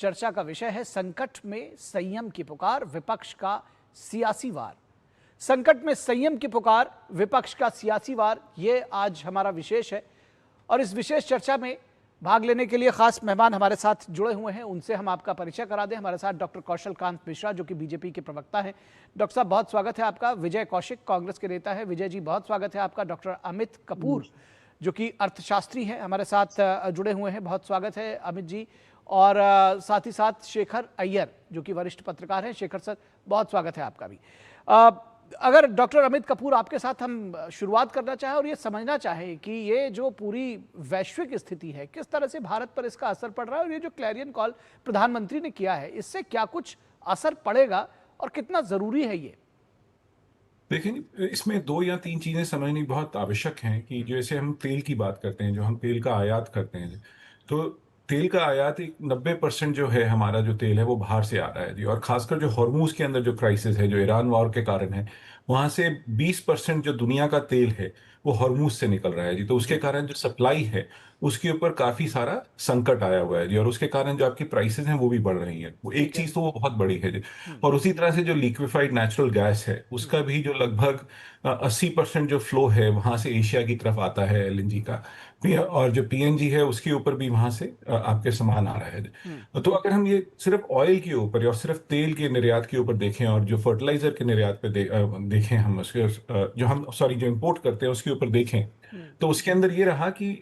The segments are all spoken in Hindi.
चर्चा का विषय है संकट में संयम की पुकार, विपक्ष का सियासी वार। संकट में संयम की पुकार, विपक्ष का सियासी वार, ये आज हमारा विशेष है। और इस विशेष चर्चा में भाग लेने के लिए खास मेहमान हमारे साथ जुड़े हुए हैं, उनसे हम आपका परिचय करा दें। हमारे साथ डॉक्टर कौशल कांत मिश्रा, जो कि बीजेपी के प्रवक्ता हैं। डॉक्टर साहब, बहुत स्वागत है आपका। विजय कौशिक, कांग्रेस के नेता है। विजय जी, बहुत स्वागत है आपका। डॉक्टर अमित कपूर, जो कि अर्थशास्त्री हैं, हमारे साथ जुड़े हुए हैं। बहुत स्वागत है अमित जी। और साथ ही साथ शेखर अय्यर, जो कि वरिष्ठ पत्रकार हैं। शेखर सर, बहुत स्वागत है आपका भी। अगर डॉक्टर अमित कपूर, आपके साथ हम शुरुआत करना चाहें और ये समझना चाहें कि ये जो पूरी वैश्विक स्थिति है, किस तरह से भारत पर इसका असर पड़ रहा है, और ये जो क्लैरियन कॉल प्रधानमंत्री ने किया है, इससे क्या कुछ असर पड़ेगा और कितना जरूरी है ये? देखिए, इसमें 2 या 3 चीजें समझनी बहुत आवश्यक हैं कि जैसे हम तेल की बात करते हैं, जो हम तेल का आयात करते हैं, तो तेल का आयात एक 90% जो है हमारा जो तेल है वो बाहर से आ रहा है जी। और खासकर जो हॉर्मूज के अंदर जो क्राइसिस है, जो ईरान वॉर के कारण है, वहां से 20% जो दुनिया का तेल है वो हॉर्मूज से निकल रहा है जी। तो उसके कारण जो सप्लाई है उसके ऊपर काफी सारा संकट आया हुआ है जी। और उसके कारण जो आपकी प्राइसेस हैं वो भी बढ़ रही है। वो एक चीज तो वो बहुत बड़ी है जी। और उसी तरह से जो लिक्विफाइड नेचुरल गैस है उसका भी जो लगभग 80% जो फ्लो है वहां से एशिया की तरफ आता है, एलएनजी का। और जो पीएनजी है उसके ऊपर भी वहां से आपके सामान आ रहा है। तो अगर हम ये सिर्फ ऑयल के ऊपर और सिर्फ तेल के निर्यात के ऊपर देखें और जो फर्टिलाइजर के निर्यात पे देखें, हम उसके जो हम सॉरी जो इंपोर्ट करते हैं उसके ऊपर देखें, तो उसके अंदर ये रहा कि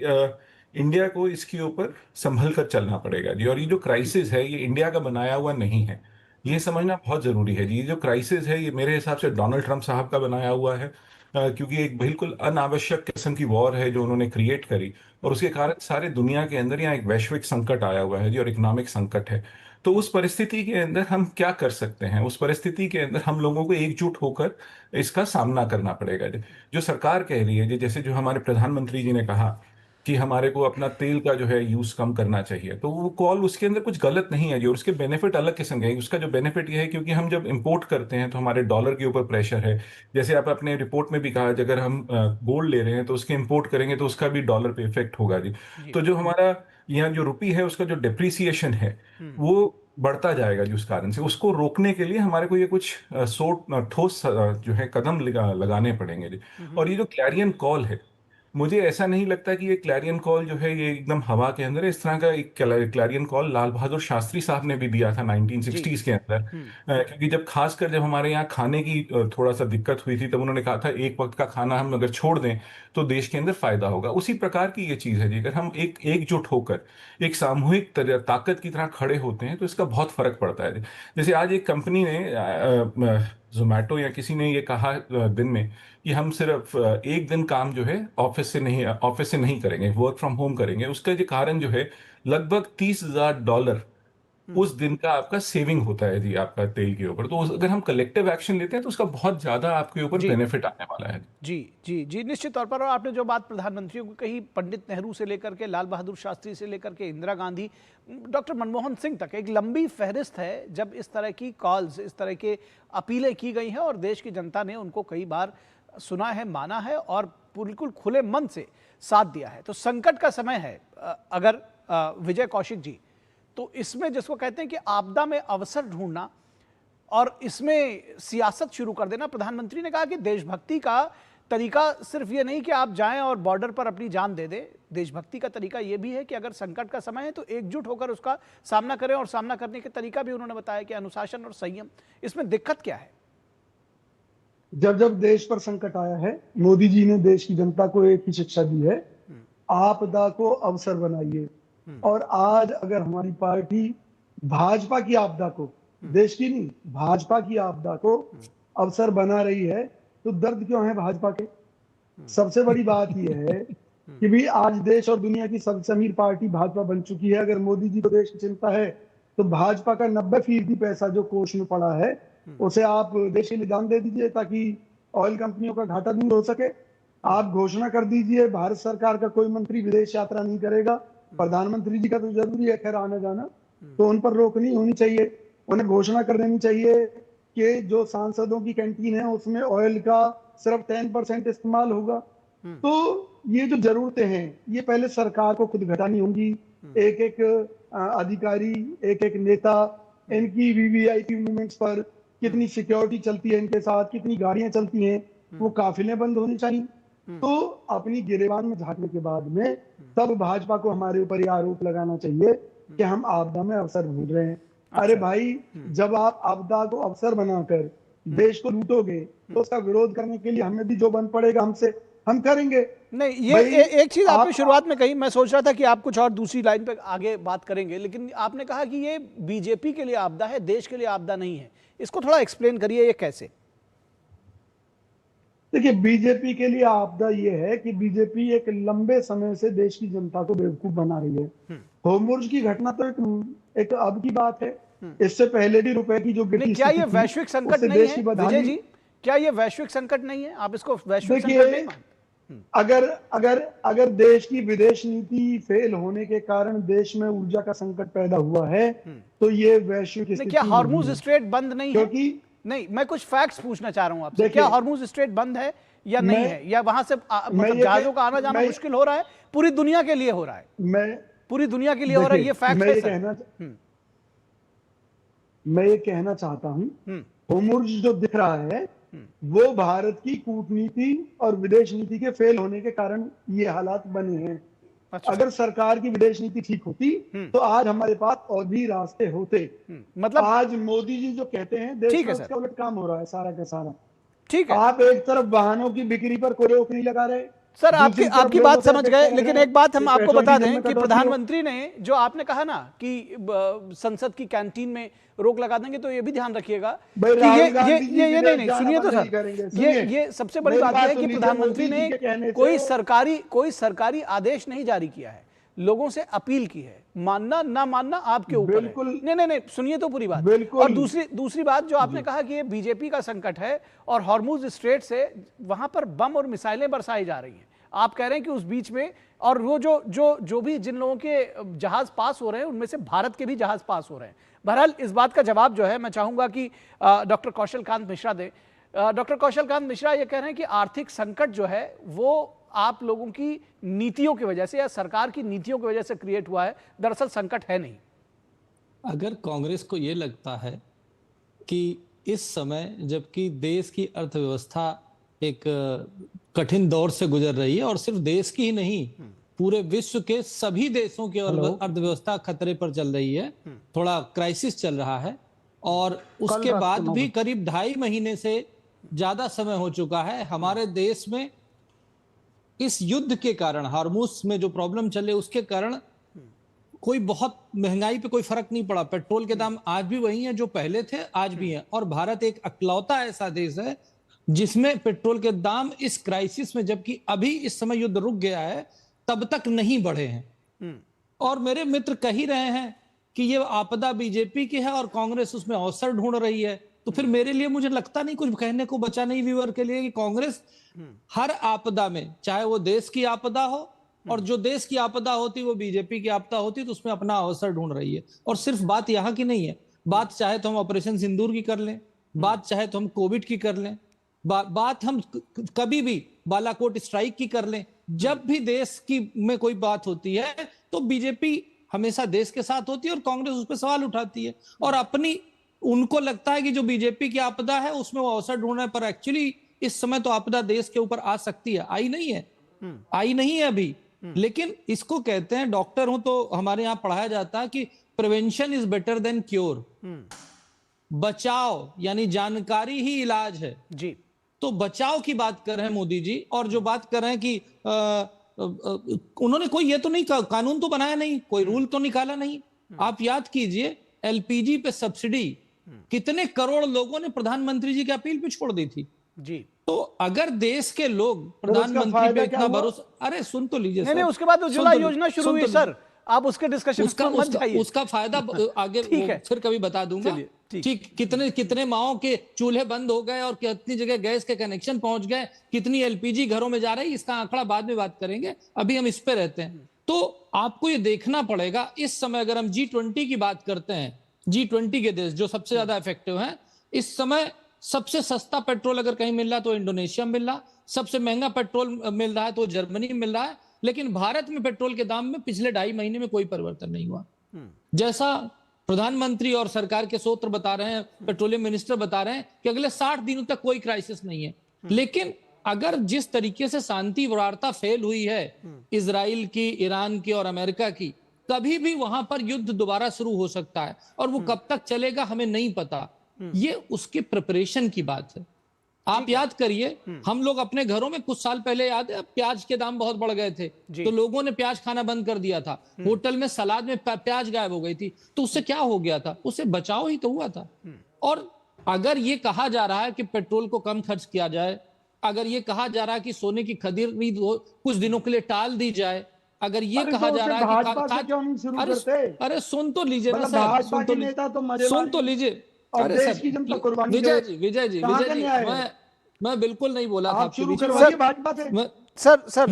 इंडिया को इसके ऊपर संभल कर चलना पड़ेगा जी। और ये जो क्राइसिस है ये इंडिया का बनाया हुआ नहीं है, ये समझना बहुत जरूरी है जी। ये जो क्राइसिस है ये मेरे हिसाब से डोनाल्ड ट्रंप साहब का बनाया हुआ है, क्योंकि एक बिल्कुल अनावश्यक किस्म की वॉर है जो उन्होंने क्रिएट करी। और उसके कारण सारे दुनिया के अंदर यहाँ एक वैश्विक संकट आया हुआ है जी, और इकोनॉमिक संकट है। तो उस परिस्थिति के अंदर हम क्या कर सकते हैं? उस परिस्थिति के अंदर हम लोगों को एकजुट होकर इसका सामना करना पड़ेगा जी। जो सरकार कह रही है जी, जैसे जो हमारे प्रधानमंत्री जी ने कहा कि हमारे को अपना तेल का जो है यूज कम करना चाहिए, तो वो कॉल, उसके अंदर कुछ गलत नहीं है जी। और उसके बेनिफिट अलग किस्म के हैं। उसका जो बेनिफिट ये है, क्योंकि हम जब इंपोर्ट करते हैं तो हमारे डॉलर के ऊपर प्रेशर है। जैसे आप अपने रिपोर्ट में भी कहा, अगर हम गोल्ड ले रहे हैं तो उसके इंपोर्ट करेंगे तो उसका भी डॉलर पे इफेक्ट होगा जी। जी। तो जो हमारा यहाँ जो रुपी है उसका जो डिप्रिसिएशन है वो बढ़ता जाएगा जी। उस कारण से उसको रोकने के लिए हमारे को ये कुछ ठोस जो है कदम लगाने पड़ेंगे जी। और ये जो क्लैरियन कॉल है, मुझे ऐसा नहीं लगता कि ये क्लैरियन कॉल जो है ये एकदम हवा के अंदर है। इस तरह का एक क्लैरियन कॉल लाल बहादुर शास्त्री साहब ने भी दिया था जी। 1960s के अंदर। क्योंकि जब खासकर जब हमारे यहाँ खाने की थोड़ा सा दिक्कत हुई थी, तब उन्होंने कहा था एक वक्त का खाना हम अगर छोड़ दें तो देश के अंदर फायदा होगा। उसी प्रकार की ये चीज है जी। अगर हम एकजुट होकर एक सामूहिक ताकत की तरह खड़े होते हैं तो इसका बहुत फर्क पड़ता है। जैसे आज एक कंपनी ने, जोमैटो या किसी ने ये कहा दिन में कि हम सिर्फ एक दिन काम जो है ऑफिस से नहीं करेंगे, वर्क फ्रॉम होम करेंगे। उसका जो कारण जो है लगभग $30,000 उस दिन का आपका सेविंग होता है जी, आपका तेल के ऊपर। तो अगर हम कलेक्टिव एक्शन लेते हैं तो उसका बहुत ज्यादा आपके ऊपर जी बेनिफिट आने वाला है। जी जी जी, निश्चित तौर पर। और आपने जो बात प्रधानमंत्रियों को कही, पंडित नेहरू से लेकर के लाल बहादुर शास्त्री से लेकर के इंदिरा गांधी, डॉक्टर मनमोहन सिंह तक, एक लंबी फहरिस्त है जब इस तरह की कॉल्स, इस तरह के अपीलें की गई हैं और देश की जनता ने उनको कई बार सुना है, माना है और बिल्कुल खुले मन से साथ दिया है। तो संकट का समय है। अगर विजय कौशिक जी, तो इसमें जिसको कहते हैं कि आपदा में अवसर ढूंढना और इसमें सियासत शुरू कर देना। प्रधानमंत्री ने कहा कि देशभक्ति का तरीका सिर्फ ये नहीं कि आप जाएं और बॉर्डर पर अपनी जान दे दें। देशभक्ति का तरीका ये भी है कि अगर संकट का समय है तो एकजुट होकर उसका सामना करें। और सामना करने के तरीका भी उन्होंने बताया कि अनुशासन और संयम। इसमें दिक्कत क्या है? जब जब देश पर संकट आया है, मोदी जी ने देश की जनता को एक ही शिक्षा दी है, आपदा को अवसर बनाइए। और आज अगर हमारी पार्टी भाजपा की आपदा को, देश की नहीं, भाजपा की आपदा को अवसर बना रही है, तो दर्द क्यों है भाजपा के? सबसे बड़ी बात यह है कि भी आज देश और दुनिया की सबसे अमीर पार्टी भाजपा बन चुकी है। अगर मोदी जी को देश की चिंता है तो भाजपा का 90% पैसा जो कोष में पड़ा है उसे आप देश के लिए दान दे दीजिए, ताकि ऑयल कंपनियों का घाटा दूर हो सके। आप घोषणा कर दीजिए भारत सरकार का कोई मंत्री विदेश यात्रा नहीं करेगा। प्रधानमंत्री जी का तो जरूरी है खैर आना जाना, तो उन पर रोक नहीं होनी चाहिए। उन्हें घोषणा कर देनी चाहिए कि जो सांसदों की कैंटीन है उसमें ऑयल का सिर्फ 10% इस्तेमाल होगा। तो ये जो जरूरतें हैं ये पहले सरकार को खुद घटानी होंगी। एक एक अधिकारी, एक एक नेता, इनकी वीवीआईपी मूवमेंट्स पर कितनी सिक्योरिटी चलती है, इनके साथ कितनी गाड़ियां चलती हैं, वो काफिले बंद होने चाहिए। तो अपनी गिरेबान में झांकने के बाद में तब भाजपा को हमारे ऊपर यह आरोप लगाना चाहिए कि हम आपदा में अवसर ढूंढ रहे हैं। अरे भाई, जब आप आपदा को अवसर बनाकर देश को लूटोगे तो उसका विरोध करने के लिए हमें भी जो बन पड़ेगा हमसे, हम करेंगे। नहीं, ये एक चीज आपने शुरुआत में कही, मैं सोच रहा था कि आप कुछ और दूसरी लाइन पे आगे बात करेंगे, लेकिन आपने कहा कि ये बीजेपी के लिए आपदा है, देश के लिए आपदा नहीं है। इसको थोड़ा एक्सप्लेन करिए, ये कैसे? देखिए, बीजेपी के लिए आपदा ये है कि बीजेपी एक लंबे समय से देश की जनता को बेवकूफ बना रही है। होमबुर्ज की घटना तो एक अब की बात है, इससे पहले भी रुपए की जो गिटी, क्या ये वैश्विक संकट नहीं है विजय जी? क्या ये वैश्विक संकट नहीं है? आप इसको वैश्विक संकट नहीं मानते? अगर देश की विदेश नीति फेल होने के कारण देश में ऊर्जा का संकट पैदा हुआ है तो ये वैश्विक स्थिति। क्या हॉर्मुज स्ट्रेट बंद नहीं है? क्योंकि नहीं, मैं कुछ फैक्ट्स पूछना चाह रहा हूं आपसे। क्या हॉर्मुज स्ट्रेट बंद है या नहीं है, या वहां से मतलब जहाजों का आना जाना मुश्किल हो रहा है? पूरी दुनिया के लिए हो रहा है, पूरी दुनिया के लिए हो रहा है, ये फैक्ट है। मैं ये कहना चाहता हूं, होर्मुज जो दिख रहा है वो भारत की कूटनीति और विदेश नीति के फेल होने के कारण ये हालात बने हैं। अच्छा। अगर सरकार की विदेश नीति ठीक होती तो आज हमारे पास और भी रास्ते होते। मतलब आज मोदी जी जो कहते हैं देश में उसका उलट काम हो रहा है सारा का सारा। ठीक है, आप एक तरफ वाहनों की बिक्री पर कोई रोक नहीं लगा रहे। सर, आपकी बात समझ गए, लेकिन एक बात हम आपको बता दें कि प्रधानमंत्री ने जो आपने कहा ना कि संसद की कैंटीन में रोक लगा देंगे, तो ये भी ध्यान रखिएगा कि ये नहीं, सुनिए तो सर, ये सबसे बड़ी बात है कि प्रधानमंत्री ने कोई सरकारी आदेश नहीं जारी किया है, लोगों से अपील की है। मानना ना मानना आपके ऊपर है। नहीं, सुनिए तो पूरी बात। और दूसरी बात जो आपने कहा कि ये बीजेपी का संकट है और हॉर्मुज स्ट्रेट से वहां पर बम और मिसाइलें बरसाई जा रही हैं। आप कह रहे हैं कि उस बीच में, और वो जो भी जिन लोगों के जहाज पास हो रहे हैं उनमें से भारत के भी जहाज पास हो रहे हैं। बहरहाल इस बात का जवाब जो है मैं चाहूंगा कि डॉक्टर कौशल कांत मिश्रा दें। डॉक्टर कौशल कांत मिश्रा ये कह रहे हैं कि आर्थिक संकट जो है वो आप लोगों की नीतियों की वजह से या सरकार की नीतियों की वजह से क्रिएट हुआ है, दरअसल संकट है नहीं। अगर कांग्रेस को यह लगता है कि इस समय जबकि देश की अर्थव्यवस्था एक कठिन दौर से गुजर रही है, और सिर्फ देश की ही नहीं पूरे विश्व के सभी देशों की अर्थव्यवस्था खतरे पर चल रही है, थोड़ा क्राइसिस चल रहा है, और उसके बाद भी करीब 2.5 महीने से ज्यादा समय हो चुका है हमारे देश में इस युद्ध के कारण, हार्मुज में जो प्रॉब्लम चले उसके कारण कोई बहुत महंगाई पे कोई फर्क नहीं पड़ा। पेट्रोल के दाम आज भी वही हैं जो पहले थे, आज भी हैं। और भारत एक अकेलौता ऐसा देश है जिसमें पेट्रोल के दाम इस क्राइसिस में, जबकि अभी इस समय युद्ध रुक गया है, तब तक नहीं बढ़े हैं। और मेरे मित्र कह ही रहे हैं कि ये आपदा बीजेपी की है और कांग्रेस उसमें अवसर ढूंढ रही है, तो फिर मेरे लिए मुझे लगता नहीं कुछ कहने को बचा नहीं व्यूअर के लिए कि कांग्रेस हर आपदा में, चाहे वो देश की आपदा हो, और जो देश की आपदा होती वो बीजेपी की आपदा होती, तो उसमें अपना अवसर ढूंढ रही है। और सिर्फ बात यहां की नहीं है, बात चाहे तो हम ऑपरेशन सिंदूर की कर लें, बात चाहे तो हम कोविड की कर लें, बात हम कभी भी बालाकोट स्ट्राइक की कर लें। जब भी देश की में कोई बात होती है तो बीजेपी हमेशा देश के साथ होती है और कांग्रेस उस पर सवाल उठाती है, और अपनी उनको लगता है कि जो बीजेपी की आपदा है उसमें वो अवसर ढूंढ रहे हैं। पर एक्चुअली इस समय तो आपदा देश के ऊपर आ सकती है, आई नहीं है अभी। लेकिन इसको कहते हैं, डॉक्टर हूं तो हमारे यहां पढ़ाया जाता है कि prevention is better than cure. बचाव यानी जानकारी ही इलाज है जी। तो बचाव की बात कर रहे हैं मोदी जी, और जो बात कर रहे हैं कि उन्होंने कोई ये तो नहीं, कानून तो बनाया नहीं, कोई रूल तो निकाला नहीं। आप याद कीजिए एलपीजी पे सब्सिडी कितने करोड़ लोगों ने प्रधानमंत्री जी की अपील पे छोड़ दी थी जी। तो अगर देश के लोग प्रधानमंत्री पे इतना भरोसा, अरे सुन तो लीजिए। नहीं, उसके बाद उज्ज्वला योजना शुरू हुई सर, आप उसके डिस्कशन उसका फायदा आगे फिर कभी बता दूंगा। ठीक, कितने माओं के चूल्हे बंद हो गए और कितनी जगह गैस के कनेक्शन पहुंच गए, कितनी एलपीजी घरों में जा रही, इसका आंकड़ा बाद में बात करेंगे, अभी हम इस पे रहते हैं। तो आपको ये देखना पड़ेगा इस समय, अगर हम G20 की बात करते हैं, G20 के देश जो सबसे ज्यादा इफेक्टिव हैं इस समय, सबसे सस्ता पेट्रोल अगर कहीं मिल रहा है तो इंडोनेशिया मिल रहा, सबसे महंगा पेट्रोल मिल रहा है तो जर्मनी मिल रहा है, लेकिन भारत में पेट्रोल के दाम में पिछले 2.5 महीने में कोई परिवर्तन नहीं हुआ। जैसा प्रधानमंत्री और सरकार के सूत्र बता रहे हैं, पेट्रोलियम मिनिस्टर बता रहे हैं कि अगले 60 दिनों तक कोई क्राइसिस नहीं है। लेकिन अगर जिस तरीके से शांति वार्ता फेल हुई है इजराइल की, ईरान की और अमेरिका की, कभी भी वहां पर युद्ध दोबारा शुरू हो सकता है और वो कब तक चलेगा हमें नहीं पता। ये उसके प्रिपरेशन की बात है। आप याद करिए, हम लोग अपने घरों में कुछ साल पहले, याद है, प्याज के दाम बहुत बढ़ गए थे तो लोगों ने प्याज खाना बंद कर दिया था। होटल में सलाद में प्याज गायब हो गई थी। तो उससे क्या हो गया था? उससे बचाव ही तो हुआ था। और अगर ये कहा जा रहा है कि पेट्रोल को कम खर्च किया जाए, अगर ये कहा जा रहा है कि सोने की खरीद कुछ दिनों के लिए टाल दी जाए, अगर ये कहा जा रहा है कि अरे सुन तो लीजिए ना सर, सुन तो लीजिए। अरे सर, विजय जी मैं बिल्कुल नहीं बोला था आपके बीच में। सर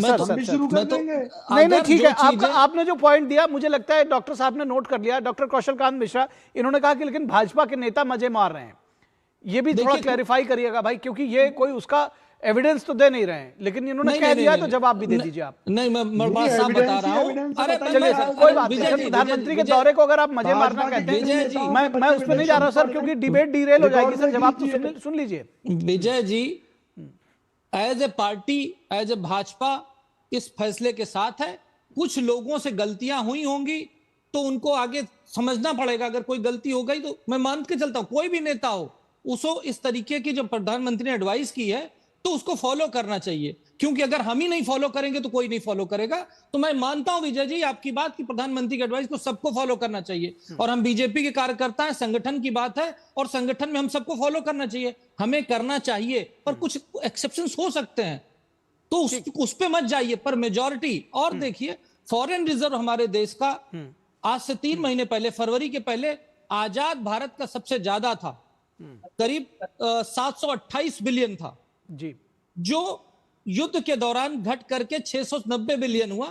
नहीं ठीक है, आपने जो पॉइंट दिया मुझे लगता है डॉक्टर साहब ने नोट कर लिया। डॉक्टर कौशल कांत मिश्रा, इन्होंने कहा कि लेकिन भाजपा के नेता मजे मार रहे हैं। ये भी थोड़ा क्लैरिफाई करिएगा भाई, क्योंकि ये कोई उसका एविडेंस तो दे नहीं रहे हैं, लेकिन इन्होंने कह दिया तो जवाब भी दे दीजिए आप। नहीं, मैं बड़ा साफ बता रहा हूं। अरे चलिए सर, कोई बात नहीं। प्रधानमंत्री के दौरे को अगर आप मजे मारना कहते हैं, मैं उस पर नहीं जा रहा सर, क्योंकि डिबेट डिरेल हो जाएगी सर। जवाब तो सुन लीजिए। Vijay ji, as a party, as a Bhajpa इस फैसले के साथ है। कुछ लोगों से गलतियां हुई होंगी तो उनको आगे समझना पड़ेगा। अगर कोई गलती हो गई तो मैं मान के चलता हूं, कोई भी नेता हो उसको इस तरीके की जो प्रधानमंत्री ने एडवाइस की है तो उसको फॉलो करना चाहिए, क्योंकि अगर हम ही नहीं फॉलो करेंगे तो कोई नहीं फॉलो करेगा। तो मैं मानता हूं विजय जी आपकी बात कि प्रधानमंत्री की एडवाइस को सबको फॉलो करना चाहिए, और हम बीजेपी के कार्यकर्ता हैं, संगठन की बात है और संगठन में हम सबको फॉलो करना चाहिए, हमें करना चाहिए। पर कुछ एक्सेप्शंस हो सकते हैं तो उस पे मत जाइए, पर मेजॉरिटी। और देखिए, फॉरेन रिजर्व हमारे देश का आज से 3 महीने पहले, फरवरी के पहले, आजाद भारत का सबसे ज्यादा था, करीब 728 बिलियन था जी, जो युद्ध के दौरान घट करके 690 बिलियन हुआ।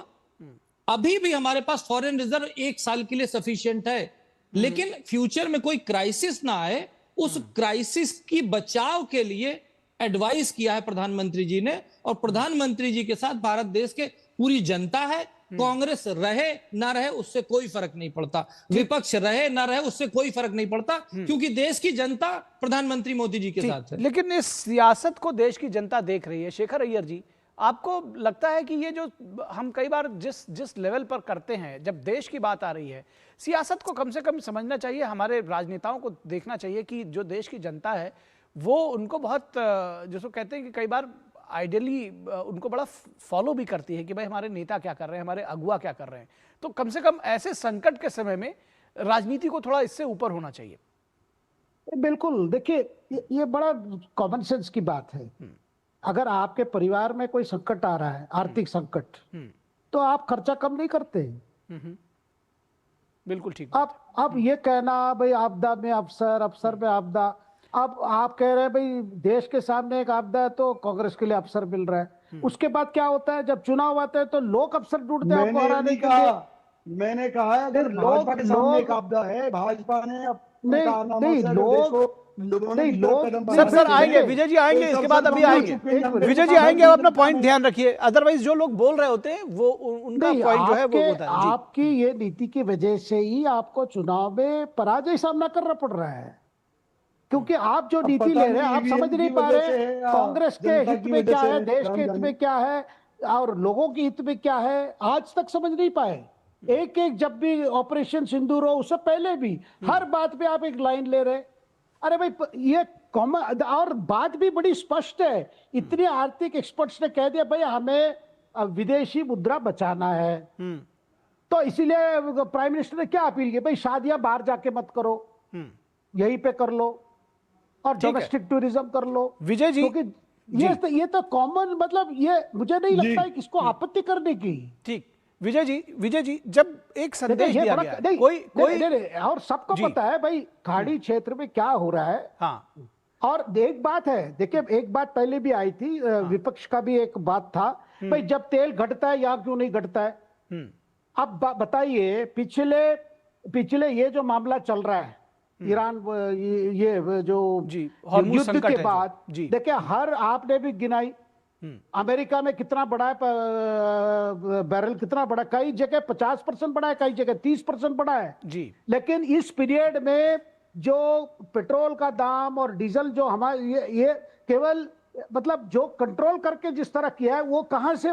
अभी भी हमारे पास फॉरेन रिजर्व 1 साल के लिए सफिशिएंट है, लेकिन फ्यूचर में कोई क्राइसिस ना आए, उस क्राइसिस की बचाव के लिए एडवाइस किया है प्रधानमंत्री जी ने। और प्रधानमंत्री जी के साथ भारत देश के पूरी जनता है। कांग्रेस रहे ना रहे उससे कोई फर्क नहीं पड़ता, विपक्ष रहे ना रहे उससे कोई फर्क नहीं पड़ता, क्योंकि देश की जनता प्रधानमंत्री मोदी जी के साथ है। लेकिन इस सियासत को देश की जनता देख रही है। शेखर अय्यर जी, आपको लगता है कि ये जो हम कई बार जिस लेवल पर करते हैं, जब देश की बात आ रही है, सियासत को कम से कम समझना चाहिए, हमारे राजनेताओं को देखना चाहिए कि जो देश की जनता है वो उनको बहुत, जिसको कहते हैं कि कई बार आइडियली उनको बड़ा फॉलो भी करती है कि भाई हमारे नेता क्या कर रहे हैं, हमारे अगुआ क्या कर रहे हैं। तो कम से कम ऐसे संकट के समय में राजनीति को थोड़ा इससे ऊपर होना चाहिए। बिल्कुल, देखिए ये बड़ा कॉमन सेंस की बात है। अगर आपके परिवार में कोई संकट आ रहा है, आर्थिक संकट, तो आप खर्चा कम नहीं करते। बिल्कुल ठीक। अब ये कहना भाई आपदा में अफसर में आपदा, अब आप कह रहे हैं भाई देश के सामने एक आपदा है तो कांग्रेस के लिए अफसर मिल रहा है। उसके बाद क्या होता है, जब चुनाव आते हैं तो लोग अफसर ढूंढते हैं आपको हराने के लिए। मैंने कहा अगर भाजपा के सामने एक आपदा है, भाजपा ने सर आएंगे, विजय जी आएंगे, इसके बाद अभी आएंगे विजय जी आएंगे। आप अपना पॉइंट ध्यान रखिए, अदरवाइज जो लोग बोल रहे होते हैं वो उनका पॉइंट जो है वो होता है। आपकी ये नीति की वजह से ही आपको चुनाव में पराजय सामना करना पड़ रहा है, क्योंकि आप जो नीति ले रहे हैं आप समझ नहीं पा रहे कांग्रेस के हित में क्या है, देश के हित में क्या है और लोगों के हित में क्या है, आज तक समझ नहीं पाए। एक जब भी ऑपरेशन सिंदूर हो उससे पहले भी हर बात पे आप एक लाइन ले रहे। अरे भाई ये कॉमन, और बात भी बड़ी स्पष्ट है। इतने आर्थिक एक्सपर्ट्स ने कह दिया भाई हमें विदेशी मुद्रा बचाना है, तो इसीलिए प्राइम मिनिस्टर ने क्या अपील की, भाई शादियां बाहर जाके मत करो, यहीं पे कर लो और डोमेस्टिक टूरिज्म कर लो। विजय जी, ये तो कॉमन, मतलब ये मुझे नहीं लगता है किसको आपत्ति करने की। ठीक, विजय जी जब एक संदेश दिया गया, कोई और सबको पता है भाई खाड़ी क्षेत्र में क्या हो रहा है। हाँ, और एक बात है, देखिए एक बात पहले भी आई थी, विपक्ष का भी एक बात था भाई जब तेल घटता है यहाँ क्यों नहीं घटता है। अब बताइए, पिछले ये जो मामला चल रहा है ईरान, ये जो युद्ध के बाद, देखिए हर आपने भी गिनाई अमेरिका में कितना बढ़ा है बैरल, कितना बढ़ा, कई जगह 50% बढ़ा है, कई जगह 30% बढ़ा है जी। लेकिन इस पीरियड में जो पेट्रोल का दाम और डीजल जो हमारे ये केवल मतलब जो कंट्रोल करके जिस तरह किया है, वो कहां से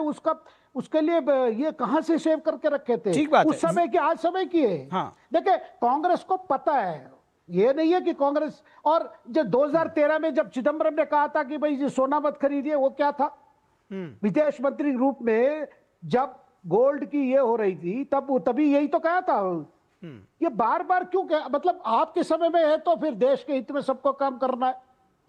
उसके लिए ये कहां से सेव करके रखे थे? ठीक बात उस है। समय की आज समय की है। हाँ। देखिए कांग्रेस को पता है, ये नहीं है कि कांग्रेस, और जो 2013 में जब चिदम्बरम ने कहा था कि भाई ये सोना मत खरीदिए, वो क्या था? विदेश मंत्री रूप में जब गोल्ड की ये हो रही थी तभी यही तो कहा था। ये बार बार क्यों कहा? मतलब आपके समय में है तो फिर देश के हित में सबको काम करना है।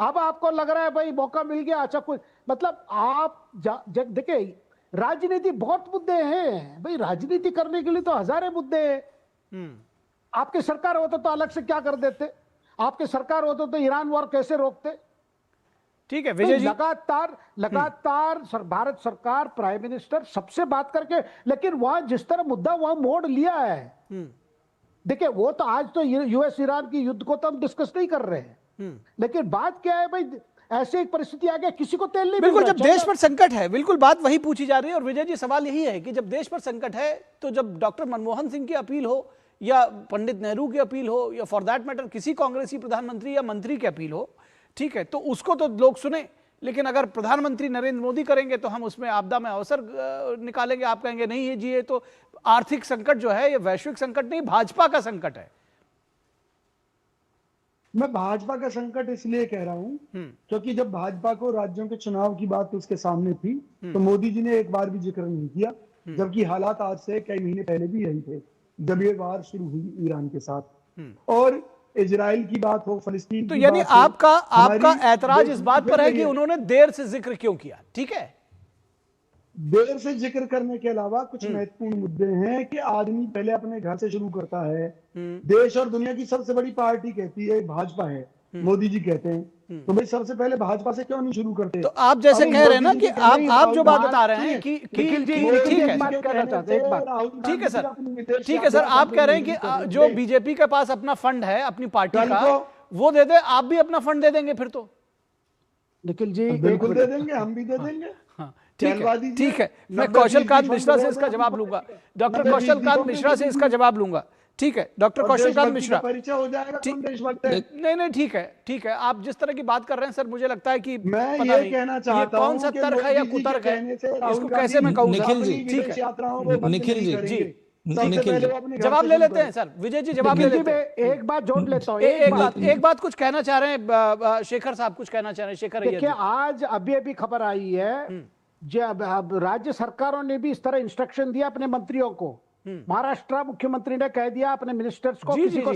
अब आपको लग रहा है भाई मौका मिल गया, अच्छा कुछ मतलब आप देखिए राजनीति बहुत मुद्दे हैं भाई, राजनीति करने के लिए तो हजारों मुद्दे हैं। आपके सरकार होते तो अलग से क्या कर देते, आपके सरकार होते तो ईरान वॉर कैसे रोकते? ठीक है विजय जी, लगातार भारत सरकार, प्राइम मिनिस्टर सबसे बात करके, लेकिन वहां जिस तरह मुद्दा वहां मोड़ लिया है, देखिए वो तो आज तो यूएस ईरान की युद्ध को तो हम डिस्कस नहीं कर रहे हैं, लेकिन बात क्या है भाई, ऐसे एक परिस्थिति आ गया किसी को तेल नहीं मिल बिल्कुल रहा, जब देश पर संकट है, बिल्कुल बात वही पूछी जा रही है। और विजय जी सवाल यही है कि जब देश पर संकट है तो जब डॉक्टर मनमोहन सिंह की अपील हो या पंडित नेहरू की अपील हो या फॉर दैट मैटर किसी कांग्रेसी प्रधानमंत्री या मंत्री की अपील हो, ठीक है, तो उसको तो लोग सुने, लेकिन अगर प्रधानमंत्री नरेंद्र मोदी करेंगे तो हम उसमें आपदा में अवसर निकालेंगे। आप कहेंगे नहीं है जी ये तो आर्थिक संकट जो है ये वैश्विक संकट नहीं, भाजपा का संकट है। मैं भाजपा का संकट इसलिए कह रहा हूं क्योंकि जब भाजपा को राज्यों के चुनाव की बात उसके सामने थी तो मोदी जी ने एक बार भी जिक्र नहीं किया, जबकि हालात आज से कई महीने पहले भी यही थे जब ये वार शुरू हुई ईरान के साथ। और इजराइल की बात हो, फलस्तीन तो की यानी बात हो, आपका ऐतराज इस बात पर है कि उन्होंने देर से जिक्र क्यों किया? ठीक है, देर से जिक्र करने के अलावा कुछ महत्वपूर्ण मुद्दे हैं कि आदमी पहले अपने घर से शुरू करता है। देश और दुनिया की सबसे बड़ी पार्टी कहती है भाजपा है, मोदी जी कहते हैं, तो भाई सबसे पहले भाजपा से क्यों नहीं शुरू करते? तो आप जैसे कह रहे हैं ना कि आप जो बात बता रहे हैं कि निखिल जी, ठीक है, ठीक है सर, ठीक है सर, आप कह रहे हैं कि जो बीजेपी के पास अपना फंड है अपनी पार्टी का वो दे दे, आप भी अपना फंड दे देंगे फिर तो? निखिल जी बिल्कुल दे देंगे, हम भी दे देंगे। ठीक है, मैं कौशल कांत मिश्रा से इसका जवाब लूंगा, डॉक्टर कौशल कांत मिश्रा से इसका जवाब लूंगा। ठीक है डॉक्टर कौशल कांत मिश्रा, परिचय हो जाएगा कौन देशभक्त है। नहीं ठीक है, आप जिस तरह की बात कर रहे हैं सर, मुझे लगता है कि मैं ये कहना चाहता हूं कौन सा तर्क है या कुतर्क है, इसको कैसे मैं कहूंगा? निखिल जी, ठीक है, निखिल जी, जवाब ले लेते हैं सर, विजय जी जवाब ले लेते हैं। एक बात जोड़ लेता हूँ, एक बात कुछ कहना चाह रहे हैं शेखर साहब, कुछ कहना चाह रहे हैं शेखर? देखिए आज अभी खबर आई है जब राज्य सरकारों ने भी इस तरह इंस्ट्रक्शन दिया अपने मंत्रियों को। महाराष्ट्र मुख्यमंत्री ने कह दिया अपने मिनिस्टर्स को किसी को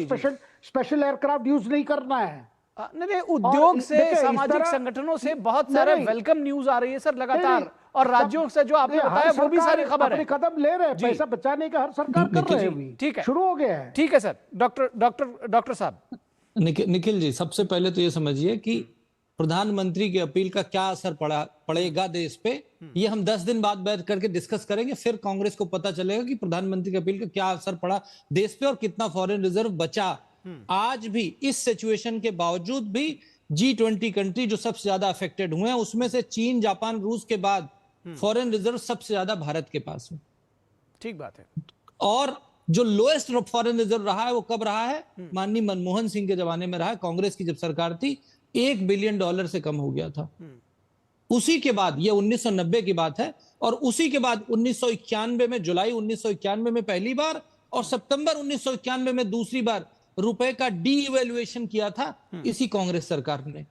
स्पेशल एयरक्राफ्ट यूज नहीं करना है। नहीं, उद्योग से, सामाजिक संगठनों से बहुत सारे वेलकम न्यूज आ रही है सर लगातार, और राज्यों से जो आपने बताया वो भी सारी खबर है। कदम ले रहे हैं, पैसा बचाने का हर सरकार कर रहे हैं, ठीक है, शुरू हो गया है। ठीक है सर, डॉक्टर साहब। निखिल जी, सबसे पहले तो ये समझिए कि प्रधानमंत्री की अपील का क्या असर पड़ेगा देश पे, ये हम 10 दिन बाद बैठ करके डिस्कस करेंगे, फिर कांग्रेस को पता चलेगा कि प्रधानमंत्री की अपील का क्या असर पड़ा देश पे और कितना फॉरेन रिजर्व बचा। आज भी इस सिचुएशन के बावजूद भी G20 कंट्री जो सबसे ज्यादा अफेक्टेड हुए हैं उसमें से चीन, जापान, रूस के बाद फॉरेन रिजर्व सबसे ज्यादा भारत के पास है। ठीक बात है। और जो लोएस्ट फॉरेन रिजर्व रहा है वो कब रहा है? माननीय मनमोहन सिंह के जमाने में रहा है, कांग्रेस की जब सरकार थी, $1 बिलियन से कम हो गया था। उसी के बाद, ये 1990 की बात है, और उसी के बाद 1991 में, जुलाई 1991 में पहली बार और सितंबर 1991 में दूसरी बार रुपए का डी इवेल्युएशन किया था इसी कांग्रेस सरकार ने।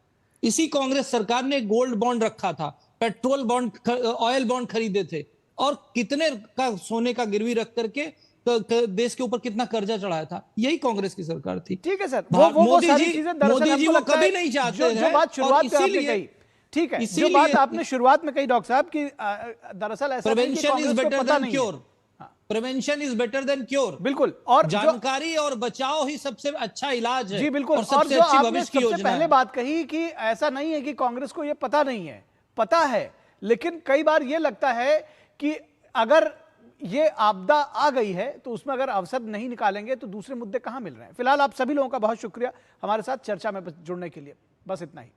इसी कांग्रेस सरकार ने गोल्ड बॉन्ड रखा था, पेट्रोल बॉन्ड, ऑयल बॉन्ड खरीदे थे, और कितने का सोने का गिरवी रख करके देश के ऊपर कितना कर्जा चढ़ाया था, यही कांग्रेस की सरकार थी। ठीक है सर, वो सारी चीजें दरअसल मोदी जी वो कभी नहीं चाहते हैं, जो बात शुरुआत में आपने कही, ठीक है, जो बात आपने शुरुआत में कही डॉक्टर साहब की दरअसल ऐसा prevention is better than cure, prevention is better than cure. बिल्कुल, और जानकारी और बचाव ही सबसे अच्छा इलाज है। जी बिल्कुल, और सबसे अच्छी भविष्य की योजना है। पहले बात कही कि ऐसा नहीं है कि कांग्रेस को ये पता नहीं है, पता है, लेकिन कई बार ये लगता है कि अगर ये आपदा आ गई है तो उसमें अगर अवसर नहीं निकालेंगे तो दूसरे मुद्दे कहां मिल रहे हैं। फिलहाल आप सभी लोगों का बहुत शुक्रिया हमारे साथ चर्चा में जुड़ने के लिए। बस इतना ही।